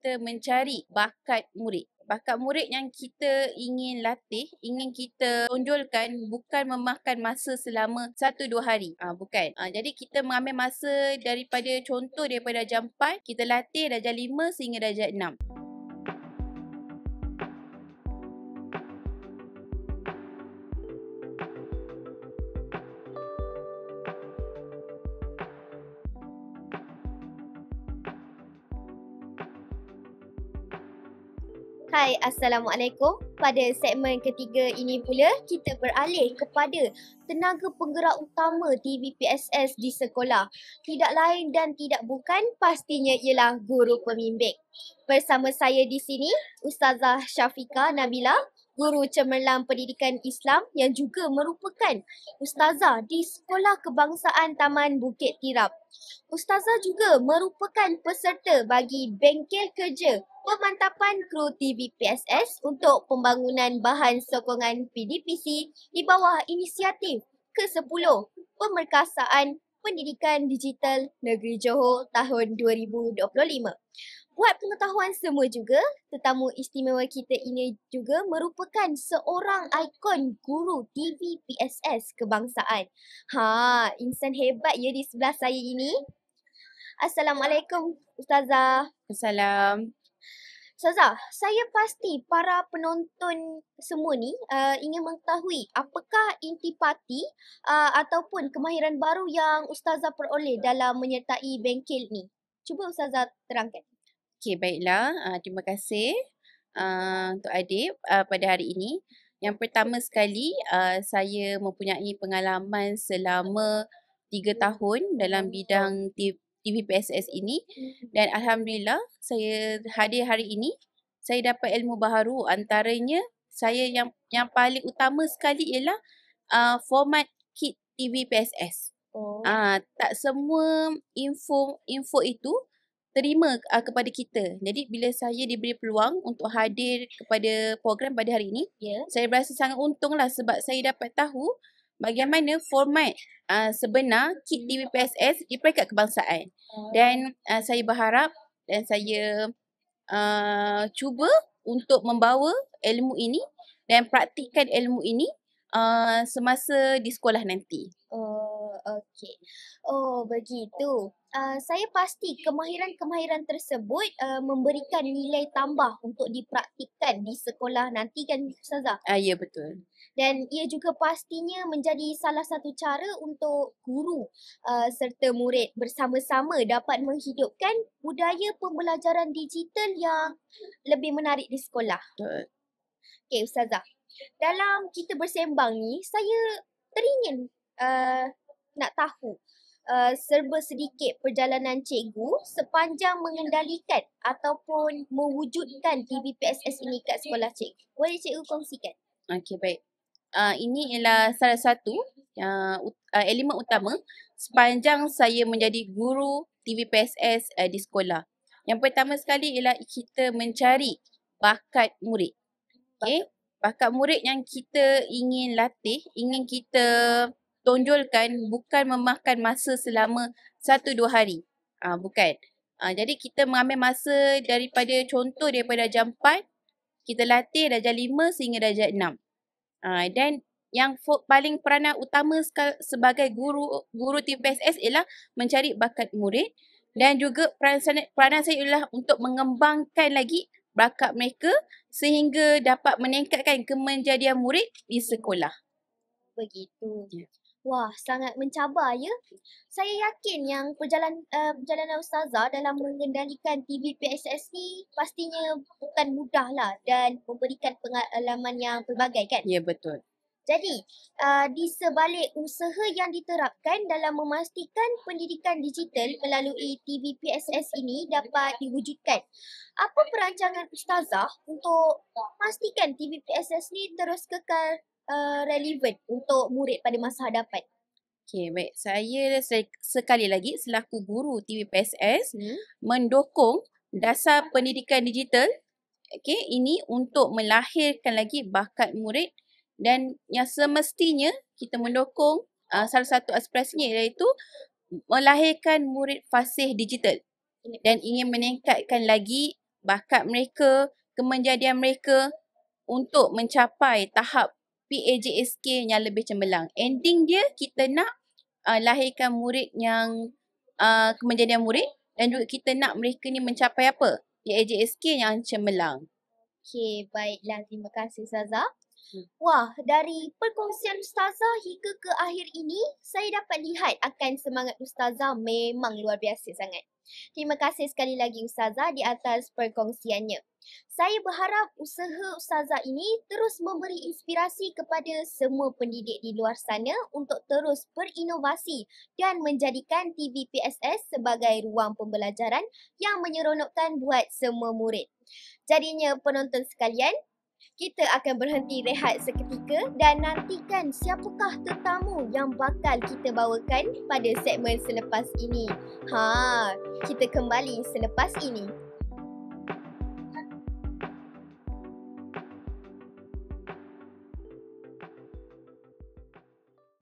kita mencari bakat murid. Bakat murid yang kita ingin latih, ingin kita tonjolkan bukan memakan masa selama 1-2 hari. Bukan. Jadi kita mengambil masa daripada jam 4, kita latih darjah 5 sehingga darjah 6. Hai, Assalamualaikum. Pada segmen ketiga ini pula, kita beralih kepada tenaga penggerak utama TVPSS di sekolah. Tidak lain dan tidak bukan, pastinya ialah guru pembimbing. Bersama saya di sini, Ustazah Syafiqah Nabila, guru cemerlang pendidikan Islam yang juga merupakan ustazah di Sekolah Kebangsaan Taman Bukit Tirap. Ustazah juga merupakan peserta bagi bengkel kerja pemantapan kru TVPSS untuk pembangunan bahan sokongan PDPC di bawah inisiatif ke-10 Pemerkasaan Pendidikan Digital Negeri Johor tahun 2025. Buat pengetahuan semua juga, tetamu istimewa kita ini juga merupakan seorang ikon guru TVPSS kebangsaan. Insan hebat ya di sebelah saya ini. Assalamualaikum Ustazah. Assalam. Ustazah, saya pasti para penonton semua ni ingin mengetahui apakah intipati ataupun kemahiran baru yang Ustazah peroleh dalam menyertai bengkel ni. Cuba Ustazah terangkan. Okey, baiklah. Terima kasih untuk Adib pada hari ini. Yang pertama sekali, saya mempunyai pengalaman selama 3 tahun dalam bidang TVPSS ini, dan Alhamdulillah saya hadir hari ini, saya dapat ilmu baharu. Antaranya saya yang paling utama sekali ialah format kit TVPSS. Tak semua info itu terima kepada kita. Jadi bila saya diberi peluang untuk hadir kepada program pada hari ini, saya berasa sangat untunglah sebab saya dapat tahu bagaimana format sebenar kit TVPSS di peringkat kebangsaan. Dan saya berharap dan saya cuba untuk membawa ilmu ini dan praktikkan ilmu ini semasa di sekolah nanti. Okey. Begitu. Saya pasti kemahiran-kemahiran tersebut memberikan nilai tambah untuk dipraktikkan di sekolah nanti kan Ustazah? Ya, betul. Dan ia juga pastinya menjadi salah satu cara untuk guru serta murid bersama-sama dapat menghidupkan budaya pembelajaran digital yang lebih menarik di sekolah. Betul. Okey Ustazah, dalam kita bersembang ni, saya teringin nak tahu serba sedikit perjalanan cikgu sepanjang mengendalikan ataupun mewujudkan TVPSS ini kat sekolah cikgu. Boleh cikgu kongsikan? Okey, baik. Ini ialah salah satu elemen utama sepanjang saya menjadi guru TVPSS di sekolah. Yang pertama sekali ialah kita mencari bakat murid. Okay? Bakat murid yang kita ingin latih, ingin kita tonjolkan bukan memakan masa selama 1-2 hari. Bukan. Jadi kita mengambil masa daripada jam 4, kita latih darjah 5 sehingga darjah 6. Dan yang paling peranan utama sebagai guru TVPSS ialah mencari bakat murid, dan juga peranan saya ialah untuk mengembangkan lagi bakat mereka sehingga dapat meningkatkan kemenjadian murid di sekolah. Begitu. Wah, sangat mencabar ya. Saya yakin yang perjalanan Ustazah dalam mengendalikan TVPSS ni pastinya bukan mudah lah dan memberikan pengalaman yang pelbagai kan? Ya, betul. Jadi, di sebalik usaha yang diterapkan dalam memastikan pendidikan digital melalui TVPSS ini dapat diwujudkan, apa perancangan Ustazah untuk memastikan TVPSS ni terus kekal relevan untuk murid pada masa hadapan? Okey, baik. Saya sekali lagi selaku guru TVPSS mendukung dasar pendidikan digital ini untuk melahirkan lagi bakat murid, dan yang semestinya kita mendukung salah satu aspirasinya iaitu melahirkan murid fasih digital dan ingin meningkatkan lagi bakat mereka, kemenjadian mereka untuk mencapai tahap PAJSK yang lebih cemerlang. Ending dia kita nak lahirkan murid yang kemenjadian murid dan juga kita nak mereka ni mencapai apa? PAJSK yang cemerlang. Okey, baiklah. Terima kasih Ustazah. Wah, dari perkongsian Ustazah hingga ke akhir ini, saya dapat lihat akan semangat Ustazah memang luar biasa sangat. Terima kasih sekali lagi Ustazah di atas perkongsiannya. Saya berharap usaha Ustazah ini terus memberi inspirasi kepada semua pendidik di luar sana untuk terus berinovasi dan menjadikan TVPSS sebagai ruang pembelajaran yang menyeronokkan buat semua murid. Jadinya penonton sekalian, kita akan berhenti rehat seketika dan nantikan siapakah tetamu yang bakal kita bawakan pada segmen selepas ini. Kita kembali selepas ini.